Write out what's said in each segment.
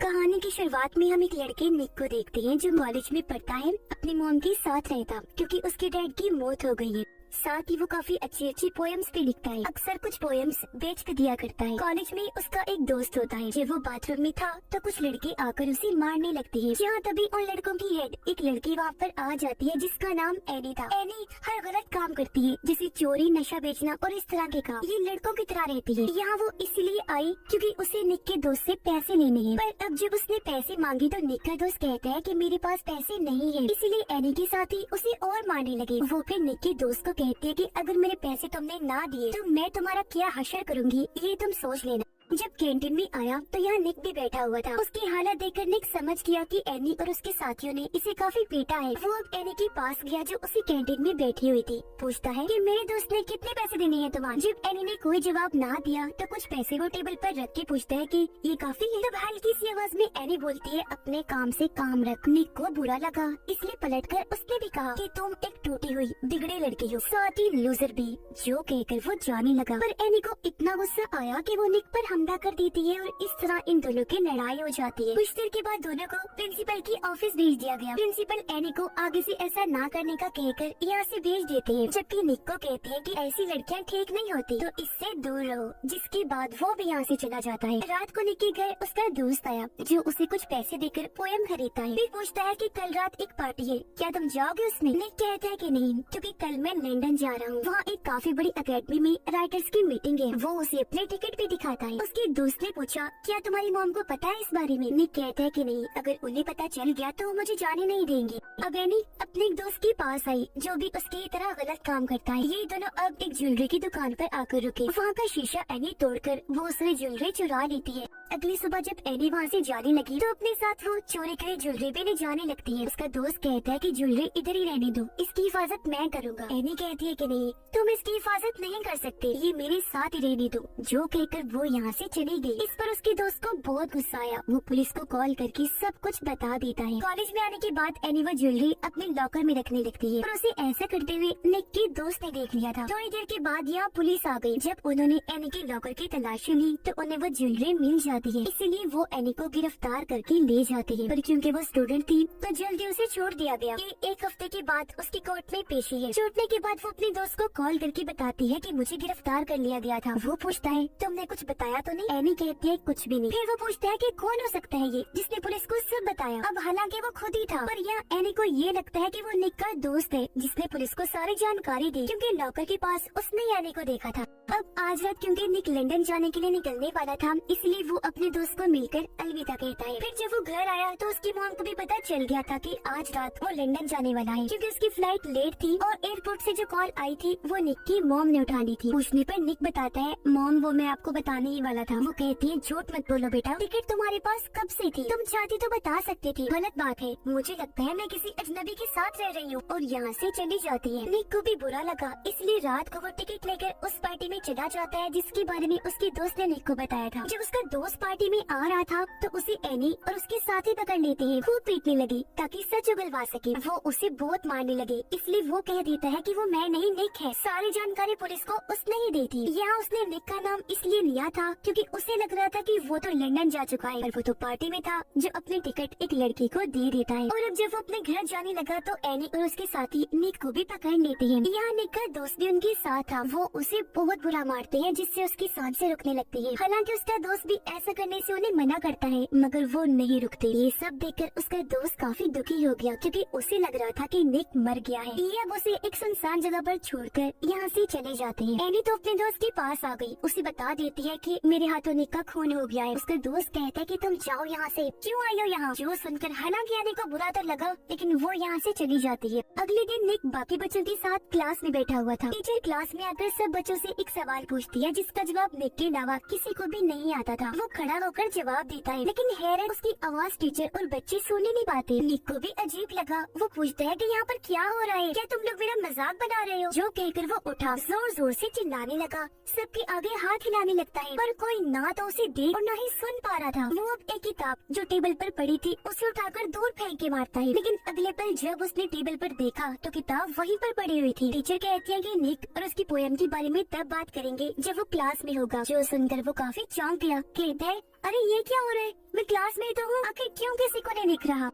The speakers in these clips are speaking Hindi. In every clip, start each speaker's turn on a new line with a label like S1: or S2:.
S1: कहानी की शुरुआत में हम एक लड़के निक को देखते हैं जो कॉलेज में पढ़ता है, अपनी मॉम के साथ रहता क्योंकि उसके डैड की मौत हो गई है। साथ ही वो काफी अच्छी अच्छी पोएम्स भी लिखता है, अक्सर कुछ पोएम्स बेच के दिया करता है। कॉलेज में उसका एक दोस्त होता है। जब वो बाथरूम में था तो कुछ लड़के आकर उसे मारने लगते हैं। जहाँ तभी उन लड़कों की हेड एक लड़की वहाँ पर आ जाती है जिसका नाम एनी था। एनी हर गलत काम करती है, जैसे चोरी, नशा बेचना और इस तरह के काम। ये लड़कों की तरह रहती है। यहाँ वो इसलिए आई क्योंकि उसे निक के दोस्त से पैसे लेने हैं। पर अब जब उसने पैसे मांगे तो निक का दोस्त कहता है कि मेरे पास पैसे नहीं है, इसीलिए एनी के साथ ही उसे और मारने लगे। वो फिर निक के दोस्त को कहती है कि अगर मेरे पैसे तुमने ना दिए तो मैं तुम्हारा क्या हशर करूंगी, ये तुम सोच लेना। जब कैंटीन में आया तो यहाँ निक भी बैठा हुआ था। उसकी हालत देखकर निक समझ गया कि एनी और उसके साथियों ने इसे काफी पीटा है। वो अब एनी के पास गया जो उसी कैंटीन में बैठी हुई थी। पूछता है कि मेरे दोस्त ने कितने पैसे देने हैं तुम्हारे। जब एनी ने कोई जवाब ना दिया तो कुछ पैसे वो टेबल पर रख के पूछता है कि ये काफी है। तब हल्की सी आवाज में एनी बोलती है अपने काम से काम रख। निक को बुरा लगा, इसलिए पलटकर उसने भी कहा कि तुम एक टूटी हुई बिगड़े लड़की हो, साथ ही लूजर भी। जो कहकर वो जाने लगा, पर एनी को इतना गुस्सा आया कि वो निक पर हमला कर देती है और इस तरह इन दोनों की लड़ाई हो जाती है। कुछ देर के बाद दोनों को प्रिंसिपल की ऑफिस भेज दिया गया। प्रिंसिपल एनी को आगे से ऐसा ना करने का कहकर यहाँ से भेज देते हैं, जबकि निक को कहते हैं कि ऐसी लड़कियाँ ठीक नहीं होती तो इससे दूर रहो। जिसके बाद वो भी यहाँ से चला जाता है। रात को निक के घर उसका दोस्त आया जो उसे कुछ पैसे देकर पोएम खरीदता है। फिर पूछता है कि कल रात एक पार्टी है, क्या तुम जाओगे उसमें। निक कहता है कि नहीं, क्योंकि कल मैं लंदन जा रहा हूँ। वहाँ एक काफी बड़ी अकेडमी में राइटर्स की मीटिंग है। वो उसे अपने टिकट भी दिखाता है। उसके दोस्त ने पूछा क्या तुम्हारी मॉम को पता है इस बारे में। निक कहता है कि नहीं, अगर उन्हें पता चल गया तो वो मुझे जाने नहीं देंगे। अब एनी अपने एक दोस्त के पास आई जो भी उसकी तरह गलत काम करता है। ये दोनों अब एक ज्वेलरी की दुकान पर आकर रुके। वहाँ का शीशा एनी तोड़कर वो उससे ज्वेलरी चुरा लेती है। अगली सुबह जब एनी वहाँ से जाने लगी तो अपने साथ वो चोरी करे ज्वेलरी भी ले जाने लगती है। उसका दोस्त कहता है कि ज्वेलरी इधर ही रहने दो, इसकी हिफाजत मैं करूँगा। एनी कहती है कि नहीं, तुम इसकी हिफाजत नहीं कर सकते, ये मेरे साथ ही रहने दो। जो कहकर वो यहाँ से चली गई। इस पर उसके दोस्त को बहुत गुस्सा आया। वो पुलिस को कॉल करके सब कुछ बता देता है। कॉलेज में आने के बाद एनी वो ज्वेलरी अपने लॉकर में रखने लगती है, पर उसे ऐसा करते हुए निक के दोस्त ने देख लिया था। थोड़ी देर के बाद यहाँ पुलिस आ गई। जब उन्होंने एनी के लॉकर की तलाशी ली तो उन्हें वो ज्वेलरी मिल जाती है, इसीलिए वो एनी को गिरफ्तार करके ले जाती है। पर क्योंकि वो स्टूडेंट थी तो जल्दी उसे छोड़ दिया गया। एक हफ्ते के बाद उसकी कोर्ट में पेशी है। छूटने के बाद वो अपने दोस्त को कॉल करके बताती है कि मुझे गिरफ्तार कर लिया गया था। वो पूछता है तुमने कुछ बताया तो नहीं। एनी कहती है कुछ भी नहीं। फिर वो पूछता है कि कौन हो सकता है ये जिसने पुलिस को सब बताया। अब हालांकि वो खुद ही था, पर यहाँ एनी को ये लगता है कि वो निक का दोस्त है जिसने पुलिस को सारी जानकारी दी, क्योंकि लॉकर के पास उसने एनी को देखा था। अब आज रात क्योंकि निक लंदन जाने के लिए निकलने वाला था, इसलिए वो अपने दोस्त को मिलकर अलविदा कहता है। फिर जब वो घर आया तो उसकी मॉम को भी पता चल गया था कि आज रात वो लंदन जाने वाला है, क्योंकि उसकी फ्लाइट लेट थी और एयरपोर्ट से जो कॉल आई थी वो निक की मॉम ने उठानी थी। पूछने पर निक बताता है मॉम वो मैं आपको बताने ही वाला था। वो कहती है झूठ मत बोलो बेटा, टिकट तुम्हारे पास कब से थी, तुम चाहती तो बता सकती थी। गलत बात है, मुझे लगता है मैं किसी अजनबी के साथ रह रही हूँ, और यहाँ से चली जाती है। निक को भी बुरा लगा, इसलिए रात को वो टिकट लेकर उस पार्टी में चला जाता है जिसके बारे में उसके दोस्त ने निक को बताया था। जब उसका दोस्त पार्टी में आ रहा था तो उसे एनी और उसके साथी पकड़ लेते हैं। खूब पीटने लगी ताकि सच उगलवा सके। वो उसे बहुत मारने लगे, इसलिए वो कह देता है कि वो मैं नहीं, निक है। सारी जानकारी पुलिस को उसने ही दी थी। यहाँ उसने निक का नाम इसलिए लिया था क्योंकि उसे लग रहा था कि वो तो लंदन जा चुका है, पर वो तो पार्टी में था जो अपनी टिकट एक लड़की को दे देता है। और अब जब वो अपने घर जाने लगा तो एनी और उसके साथी निक को भी पकड़ लेते हैं। यहाँ निक का दोस्त भी उनके साथ था। वो उसे बहुत बुरा मारते हैं जिससे उसकी सांस से रुकने लगती है। हालांकि उसका दोस्त भी ऐसा करने से उन्हें मना करता है, मगर वो नहीं रुकते। ये सब देखकर उसका दोस्त काफी दुखी हो गया क्योंकि उसे लग रहा था कि निक मर गया है। ये अब उसे एक सुनसान जगह पर छोड़कर यहाँ से चले जाते हैं। एनी तो अपने दोस्त के पास आ गई। उसे बता देती है कि मेरे हाथों निक का खून हो गया है। उसका दोस्त कहता है कि तुम जाओ यहाँ से, क्यों आई हो यहाँ। जो सुनकर हालांकि एनी को बुरा तो लगा, लेकिन वो यहाँ से चली जाती है। अगले दिन निक बाकी बच्चों के साथ क्लास में बैठा हुआ था। टीचर क्लास में आकर सब बच्चों से एक सवाल पूछती है जिसका जवाब निक के अलावा किसी को भी नहीं आता था। वो खड़ा होकर जवाब देता है, लेकिन हैरत उसकी आवाज टीचर और बच्चे सुन नहीं पाते। निक को भी अजीब लगा। वो पूछता है कि यहाँ पर क्या हो रहा है, क्या तुम लोग मेरा मजाक बना रहे हो। जो कहकर वो उठा, जोर जोर से चिल्लाने लगा। सबके आगे हाथ हिलाने लगता है, पर कोई ना तो उसे देख और ना ही सुन पा रहा था। वो अब एक किताब जो टेबल पर पड़ी थी उसे उठाकर दूर फेंक के मारता है, लेकिन अगले पल जब उसने टेबल पर देखा तो किताब वहीं पर पड़ी हुई थी। टीचर कहती है कि निक और उसकी पोएम के बारे में तब बात करेंगे जब वो क्लास में होगा। जो सुनकर वो काफी चौंक गया। कहता कहता है, अरे ये क्या हो रहा है, मैं क्लास में ही तो हूँ, आखिर क्यों किसी को नहीं दिख रहा।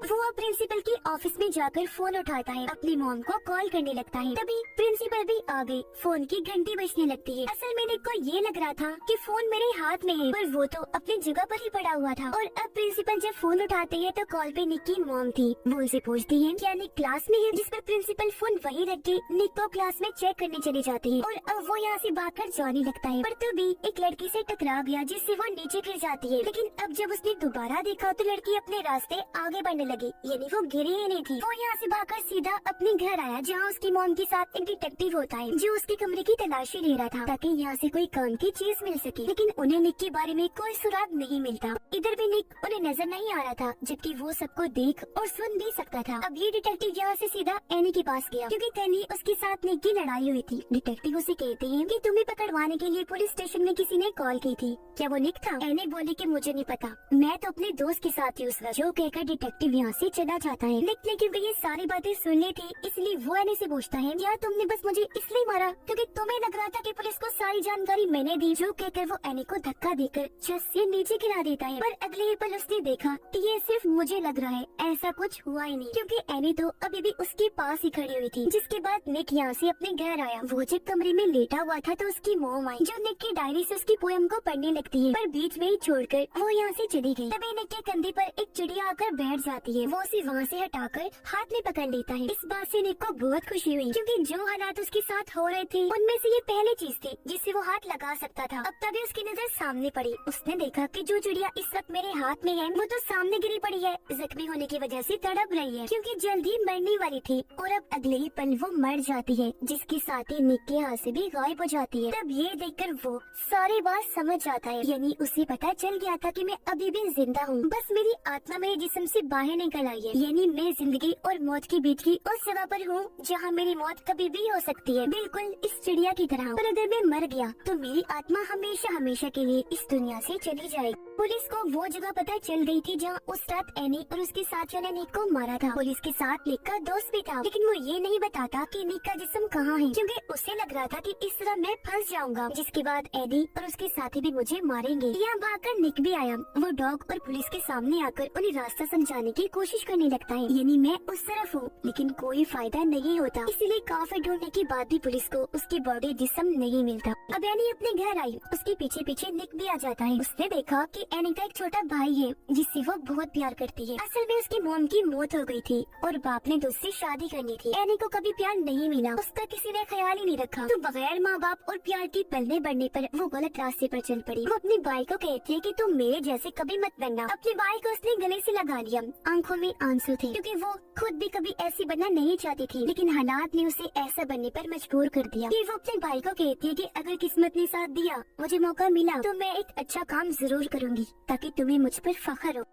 S1: वो प्रिंसिपल के ऑफिस में जाकर फोन उठाता है, अपनी मॉम को कॉल करने लगता है। तभी प्रिंसिपल भी आ गई, फोन की घंटी बजने लगती है। असल में निक को ये लग रहा था कि फोन मेरे हाथ में है, पर वो तो अपनी जगह पर ही पड़ा हुआ था। और अब प्रिंसिपल जब फोन उठाते हैं तो कॉल पे निक की मॉम थी। वो उसे पूछती है क्या निक क्लास में है, जिस पर प्रिंसिपल फोन वहीं रख के निक को क्लास में चेक करने चले जाते हैं। और अब वो यहाँ से भागकर जाने लगता है, पर तभी एक लड़की से टकरा गया जिससे वो नीचे गिर जाती है। लेकिन अब जब उसने दोबारा देखा तो लड़की अपने रास्ते आगे बढ़ने लगी, यानी वो गिरी ही नहीं थी। वो यहाँ से भागकर सीधा अपने घर आया, जहाँ उसकी मॉम के साथ एक डिटेक्टिव होता है जो उसके कमरे की तलाशी ले रहा था ताकि यहाँ से कोई काम की चीज मिल सके। लेकिन उन्हें निक के बारे में कोई सुराग नहीं मिलता। इधर भी निक उन्हें नजर नहीं आ रहा था, जबकि वो सबको देख और सुन भी सकता था। अब ये डिटेक्टिव यहाँ से सीधा एनी के पास गया, क्योंकि कल ही उसके साथ निक की लड़ाई हुई थी। डिटेक्टिव उसे कहते हैं कि तुम्हें पकड़वाने के लिए पुलिस स्टेशन में किसी ने कॉल की थी, क्या वो निक था? एनी बोली कि मुझे नहीं पता, मैं तो अपने दोस्त के साथ थी उस वक्त। जो कहकर डिटेक्टिव यहाँ से चला जाता है। निक ने क्योंकि ये सारी बातें सुन ली थी, इसलिए वो एनी से पूछता है क्या तुमने बस मुझे इसलिए मारा क्योंकि तुम्हें लग रहा था कि पुलिस को सारी जानकारी मैंने दी? जो कहकर वो एनी को धक्का देकर छत से नीचे गिरा देता है। पर अगले ही पल उसने देखा कि ये सिर्फ मुझे लग रहा है, ऐसा कुछ हुआ ही नहीं, क्योंकि एनी तो अभी भी उसके पास ही खड़ी हुई थी। जिसके बाद निक यहाँ से अपने घर आया। वो जब कमरे में लेटा हुआ था तो उसकी मॉम आई, जो निक की डायरी से उसकी पोएम को पढ़ने लगती है, पर बीच में ही छोड़कर वो यहाँ से चली गई। तभी निक के कंधे पर एक चिड़िया आकर बैठ जाती है। वो उसे वहाँ से हटाकर हाथ में पकड़ लेता है। इस बात से निक को बहुत खुशी हुई, क्योंकि जो हालात उसके साथ हो रहे थे उनमें से ये पहली चीज थी जिससे वो हाथ लगा सकता था। अब तभी उसकी नजर सामने पड़ी। उसने देखा कि जो चिड़िया इस वक्त मेरे हाथ में है वो तो सामने गिरी पड़ी है, जख्मी होने की वजह से तड़प रही है, क्योंकि जल्द ही मरने वाली थी। और अब अगले ही पल वो मर जाती है, जिसके साथ ही निक के हाथ से भी गायब हो जाती है। तब ये देखकर वो सारी बात समझ जाता है, यानी उसे पता चल गया था कि मैं अभी भी जिंदा हूँ, बस मेरी आत्मा मेरे जिस्म से बाहर निकल आई है। यानी मैं जिंदगी और मौत के बीच की उस जगह पर हूँ जहाँ मेरी मौत कभी भी हो सकती है, बिल्कुल इस चिड़िया की तरह। पर अगर मैं मर गया तो मेरी आत्मा हमेशा हमेशा के लिए इस दुनिया से चली जाएगी। पुलिस को वो जगह पता चल गई थी जहाँ उस रात एनी और उसके साथियों ने निक को मारा था। पुलिस के साथ निक का दोस्त भी था, लेकिन वो ये नहीं बताता कि निक का जिस्म कहाँ है, क्योंकि उसे लग रहा था कि इस तरह मैं फंस जाऊंगा, जिसके बाद एनी और उसके साथी भी मुझे मारेंगे। यहाँ भागकर निक भी आया। वो डॉग और पुलिस के सामने आकर उन्हें रास्ता समझाने की कोशिश करने लगता है, यानी मैं उस तरफ हूँ, लेकिन कोई फायदा नहीं होता। इसीलिए काफी ढूंढने के बाद भी पुलिस को उसकी बॉडी जिस्म नहीं मिलता। अब एनी अपने घर आई, उसके पीछे पीछे निक भी आ जाता है। उसने देखा कि एनी का एक छोटा भाई है जिससे वो बहुत प्यार करती है। असल में उसकी मॉम की मौत हो गई थी और बाप ने दूसरी शादी करनी थी। एनी को कभी प्यार नहीं मिला, उसका किसी ने ख्याल ही नहीं रखा, तो बगैर माँ बाप और प्यार के पलने बढ़ने पर वो गलत रास्ते पर चल पड़ी। वो अपने भाई को कहती है कि तुम मेरे जैसे कभी मत बनना। अपने भाई को उसने गले से लगा लिया। आंखों में आंसू थे, क्योंकि वो खुद भी कभी ऐसी बनना नहीं चाहती थी, लेकिन हालात ने उसे ऐसा बनने पर मजबूर कर दिया। फिर वो अपने भाई को कहती है कि अगर किस्मत ने साथ दिया, मुझे मौका मिला, तो मैं एक अच्छा काम जरूर करूंगी ताकि तुम्हें मुझ पर फख्र हो।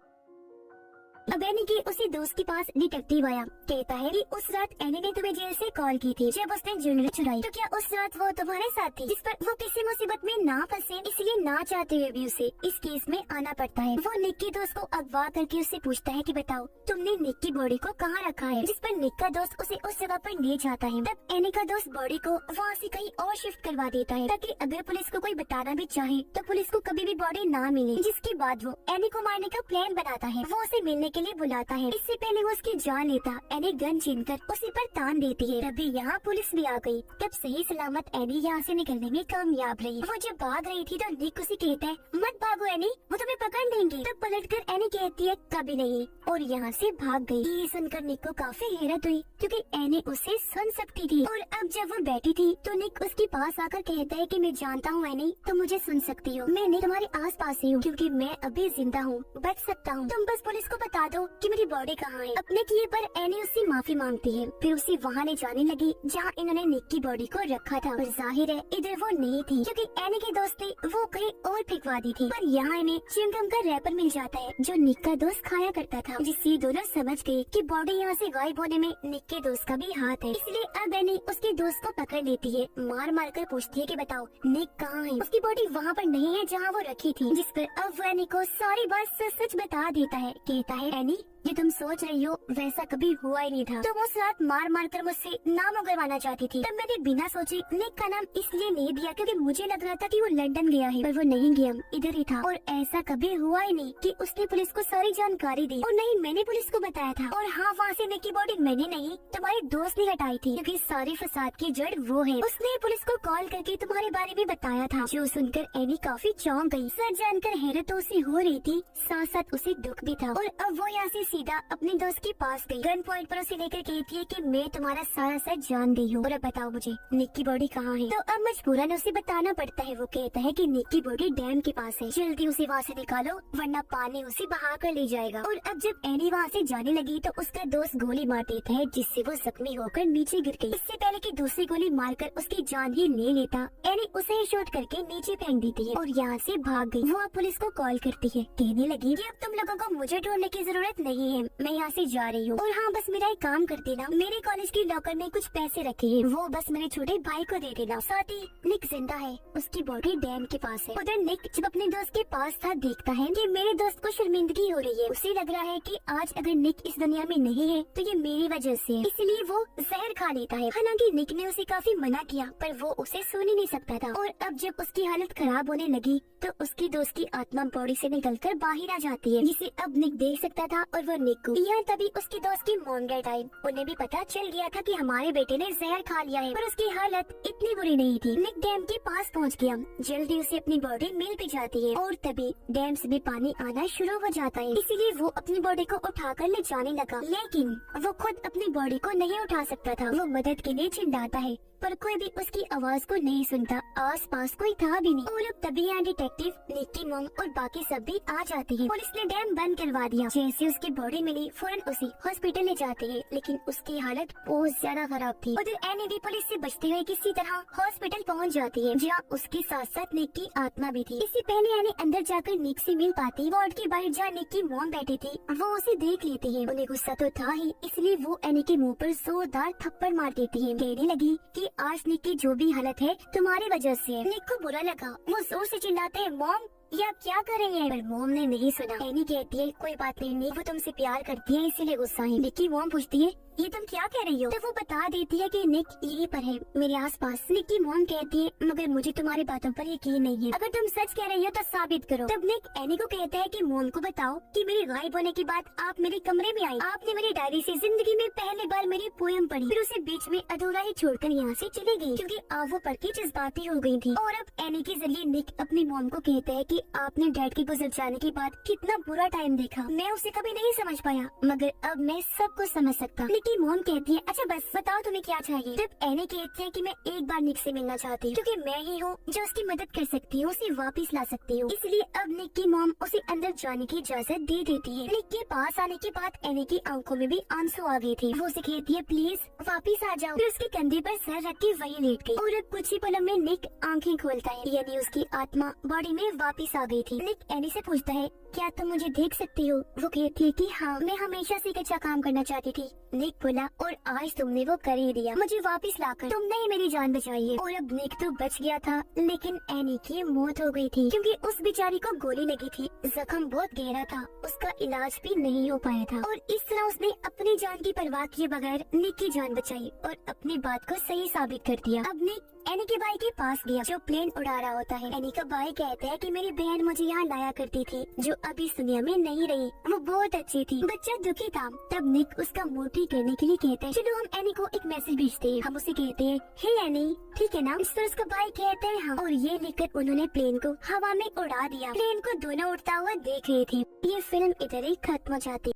S1: अब एनी के उसी दोस्त के पास डिटेक्टिव आया, कहता है कि उस रात एनी ने तुम्हें जेल से कॉल की थी जब उसने ज्वेलरी चुराई, तो क्या उस रात वो तुम्हारे साथ थी? जिस पर वो किसी मुसीबत में ना फंसे, इसलिए ना चाहते हुए भी उसे इस केस में आना पड़ता है। वो निक के दोस्त को अगवा करके उससे पूछता है कि बताओ तुमने निक की बॉडी को कहाँ रखा है, जिस पर निक का दोस्त उसे उस जगह पर ले जाता है। तब एनी का दोस्त बॉडी को वहाँ से कहीं और शिफ्ट करवा देता है, ताकि अगर पुलिस को कोई बताना भी चाहे तो पुलिस को कभी भी बॉडी ना मिले। जिसके बाद वो एनी को मारने का प्लान बनाता है। वो उसे मिलने के लिए बुलाता है। इससे पहले वो उसकी जान लेता, एनी गन छीनकर उसी पर तान देती है। तभी यहाँ पुलिस भी आ गई। तब सही सलामत एनी यहाँ से निकलने में कामयाब रही। वो जब भाग रही थी तो निक उसे कहता है मत भागो एनी, वो तुम्हें पकड़ लेंगे। तब पलटकर एनी कहती है कभी नहीं, और यहाँ से भाग गई। ये सुनकर निक को काफी हैरत हुई, क्योंकि एनी उसे सुन सकती थी। और अब जब वो बैठी थी तो निक उसके पास आकर कहता है कि मैं जानता हूँ एनी, तुम मुझे सुन सकती हो, मैं तुम्हारे आस पास ही हूँ, क्योंकि मैं अभी जिंदा हूँ, बच सकता हूँ। तुम बस पुलिस को बता दो कि मेरी बॉडी कहाँ है। अपने किए पर एनी उससे माफी मांगती है। फिर उसे वहाँ ले जाने लगी जहाँ इन्होंने निक की बॉडी को रखा था। और जाहिर है इधर वो नहीं थी, क्योंकि एनी के दोस्त ने वो कहीं और फेंकवा दी थी। पर यहाँ इन्हें च्युइंगम का रैपर मिल जाता है जो निक का दोस्त खाया करता था, जिससे दोनों समझ गए कि बॉडी यहाँ से गायब होने में निक के दोस्त का भी हाथ है। इसलिए अब एनी उसके दोस्त को पकड़ लेती है, मार मार कर पूछती है कि बताओ निक कहाँ है। उसकी बॉडी वहाँ पर नहीं है जहाँ वो रखी थी, जिस पर अब वो एनी को सारी बात सच सच बता देता है। कहता है एनी ये तुम सोच रही हो वैसा कभी हुआ ही नहीं था। तुम उस रात मार मार कर मुझसे नाम उगलवाना चाहती थी। तब मैंने बिना सोचे निक का नाम इसलिए नहीं दिया क्योंकि मुझे लग रहा था कि वो लंदन गया है, पर वो नहीं गया, इधर ही था। और ऐसा कभी हुआ ही नहीं कि उसने पुलिस को सारी जानकारी दी, और नहीं मैंने पुलिस को बताया था। और हाँ, वहाँ से निक की बॉडी मैंने नहीं तुम्हारे दोस्त ने हटाई थी, क्योंकि सारी फसाद की जड़ वो है। उसने पुलिस को कॉल करके तुम्हारे बारे में बताया था, जो सुनकर एनी काफी चौंक गई। सच जानकर हैरत तो उसे हो रही थी, साथ साथ उसे दुख भी था। और अब वो यहाँ से सीधा अपने दोस्त के पास गई। गन पॉइंट पर उसे लेकर कहती है कि मैं तुम्हारा सारा सच जान गई हूँ, और अब बताओ मुझे निक की बॉडी कहाँ है। तो अब मजबूरन उसे बताना पड़ता है। वो कहता है कि निक की बॉडी डैम के पास है, जल्दी उसे वहाँ से निकालो वरना पानी उसे बहा कर ले जाएगा। और अब जब एनी वहाँ से जाने लगी तो उसका दोस्त गोली मार देता है, जिससे वो जख्मी होकर नीचे गिर गई। इससे पहले कि दूसरी गोली मारकर उसकी जान ही ले लेता, एनी उसे शूट करके नीचे फेंक देती है और यहाँ से भाग गई। वो अब पुलिस को कॉल करती है, कहने लगी कि अब तुम लोगों को मुझे ढूंढने की जरूरत नहीं है, मैं यहाँ से जा रही हूँ। और हाँ, बस मेरा एक काम कर देना, मेरे कॉलेज की लॉकर में कुछ पैसे रखे हैं, वो बस मेरे छोटे भाई को दे देना। साथ ही निक जिंदा है, उसकी बॉडी डैम के पास है। उधर निक जब अपने दोस्त के पास था, देखता है कि मेरे दोस्त को शर्मिंदगी हो रही है। उसे लग रहा है कि आज अगर निक इस दुनिया में नहीं है तो ये मेरी वजह से है, इसलिए वो जहर खा लेता है। हालांकि निक ने उसे काफी मना किया, पर वो उसे सुन ही नहीं सकता था। और अब जब उसकी हालत खराब होने लगी तो उसकी दोस्त की आत्मा बॉडी से निकलकर बाहर आ जाती है, जिसे अब निक देख सकता था। और वो निक को यहाँ तभी उसकी दोस्त की मॉम गेट आई। उन्हें भी पता चल गया था कि हमारे बेटे ने जहर खा लिया है, पर उसकी हालत इतनी बुरी नहीं थी। निक डैम के पास पहुँच गया, जल्दी उसे अपनी बॉडी मिल भी जाती है और तभी डैम से भी पानी आना शुरू हो जाता है। इसीलिए वो अपनी बॉडी को उठाकर ले जाने लगा, लेकिन वो खुद अपनी बॉडी को नहीं उठा सकता था। वो मदद के लिए चिल्लाता है, पर कोई भी उसकी आवाज को नहीं सुनता, आस पास कोई था भी नहीं। और अब तभी यहाँ डिटेक्टिव, निक की मॉम और बाकी सब भी आ जाते हैं। पुलिस ने डैम बंद करवा दिया। जैसे उसकी बॉडी मिली, फौरन उसे हॉस्पिटल ले जाते हैं, लेकिन उसकी हालत बहुत ज्यादा खराब थी। उधर एनी भी पुलिस से बचते हुए किसी तरह हॉस्पिटल पहुँच जाती है, जहाँ उसके साथ साथ निक की आत्मा भी थी। इससे पहले एनी अंदर जाकर निक से मिल पाती, वार्ड के बाहर जहाँ निक की मॉम बैठी थी वो उसे देख लेती है। उन्हें गुस्सा तो था ही, इसलिए वो एनी के मुँह पर जोरदार थप्पड़ मार देती है। कहने लगी कि आज निक की जो भी हालत है तुम्हारी वजह से है। निक को बुरा लगा, वो जोर से चिल्लाते हैं, मॉम ये आप क्या कर रही हैं? पर मॉम ने नहीं सुना। एनी कहती है कोई बात नहीं निक, वो तुमसे प्यार करती है इसीलिए गुस्सा है। निक की मॉम पूछती है ये तुम क्या कह रही हो? तो वो बता देती है कि निक यहीं पर है मेरे आसपास। निक की मॉम कहती है मगर मुझे तुम्हारी बातों पर यकीन नहीं है, अगर तुम सच कह रही हो तो साबित करो। तब निक एनी को कहता है कि मॉम को बताओ कि मेरे गायब होने के बाद आप मेरे कमरे में आई, आपने मेरी डायरी से जिंदगी में पहली बार मेरी पोयम पढ़ी, फिर उसे बीच में अधूरा ही छोड़कर यहाँ से चली गई क्योंकि आप वो पढ़ के जज्बाती हो गई थी। और अब एनी के जरिए निक अपनी मॉम को कहता है कि आपने डैड के गुजर जाने के बाद कितना बुरा टाइम देखा, मैं उसे कभी नहीं समझ पाया मगर अब मैं सब कुछ समझ सकता। निक की मॉम कहती है अच्छा बस बताओ तुम्हें क्या चाहिए। तब एनी कहती है कि मैं एक बार निक से मिलना चाहती हूँ क्योंकि मैं ही हूँ जो उसकी मदद कर सकती हूँ, उसे वापस ला सकती हूँ। इसलिए अब निक की मॉम उसे अंदर जाने की इजाजत दे देती है। निक के पास आने के बाद एनी की आंखों में भी आंसू आ गए थे। वो उसे कहती है प्लीज वापस आ जाओ, फिर उसके कंधे पर सर रख के वही लेट गई। और अब कुछ ही पलों में निक आंखें खोलता है, यानी उसकी आत्मा बॉडी में वापस आ गई थी। निक एनी से पूछता है क्या तुम मुझे देख सकती हो? वो कहती है कि हाँ, मैं हमेशा से एक अच्छा काम करना चाहती थी। निक बोला और आज तुमने वो कर ही दिया, मुझे वापस लाकर तुमने ही मेरी जान बचाई है। और अब निक तो बच गया था लेकिन एनी की मौत हो गई थी क्योंकि उस बेचारी को गोली लगी थी, जख्म बहुत गहरा था, उसका इलाज भी नहीं हो पाया था। और इस तरह उसने अपनी जान की परवाह किए बगैर निक की जान बचाई और अपनी बात को सही साबित कर दिया। अब निक एनी के भाई के पास गया जो प्लेन उड़ा रहा होता है। एनी का भाई कहता है कि मेरी बहन मुझे यहाँ लाया करती थी जो अभी इस दुनिया में नहीं रही, वो बहुत अच्छी थी। बच्चा दुखी था। तब निक उसका मूड ठीक करने के लिए कहते हैं चलो हम एनी को एक मैसेज भेजते हैं। हम उसे कहते हैं हे एनी ठीक है ना? इस पर उसका भाई कहते हैं हाँ, और ये लिखकर उन्होंने प्लेन को हवा में उड़ा दिया। प्लेन को दोनों उड़ता हुआ देख रहे थे। ये फिल्म इधर ही खत्म हो जाती।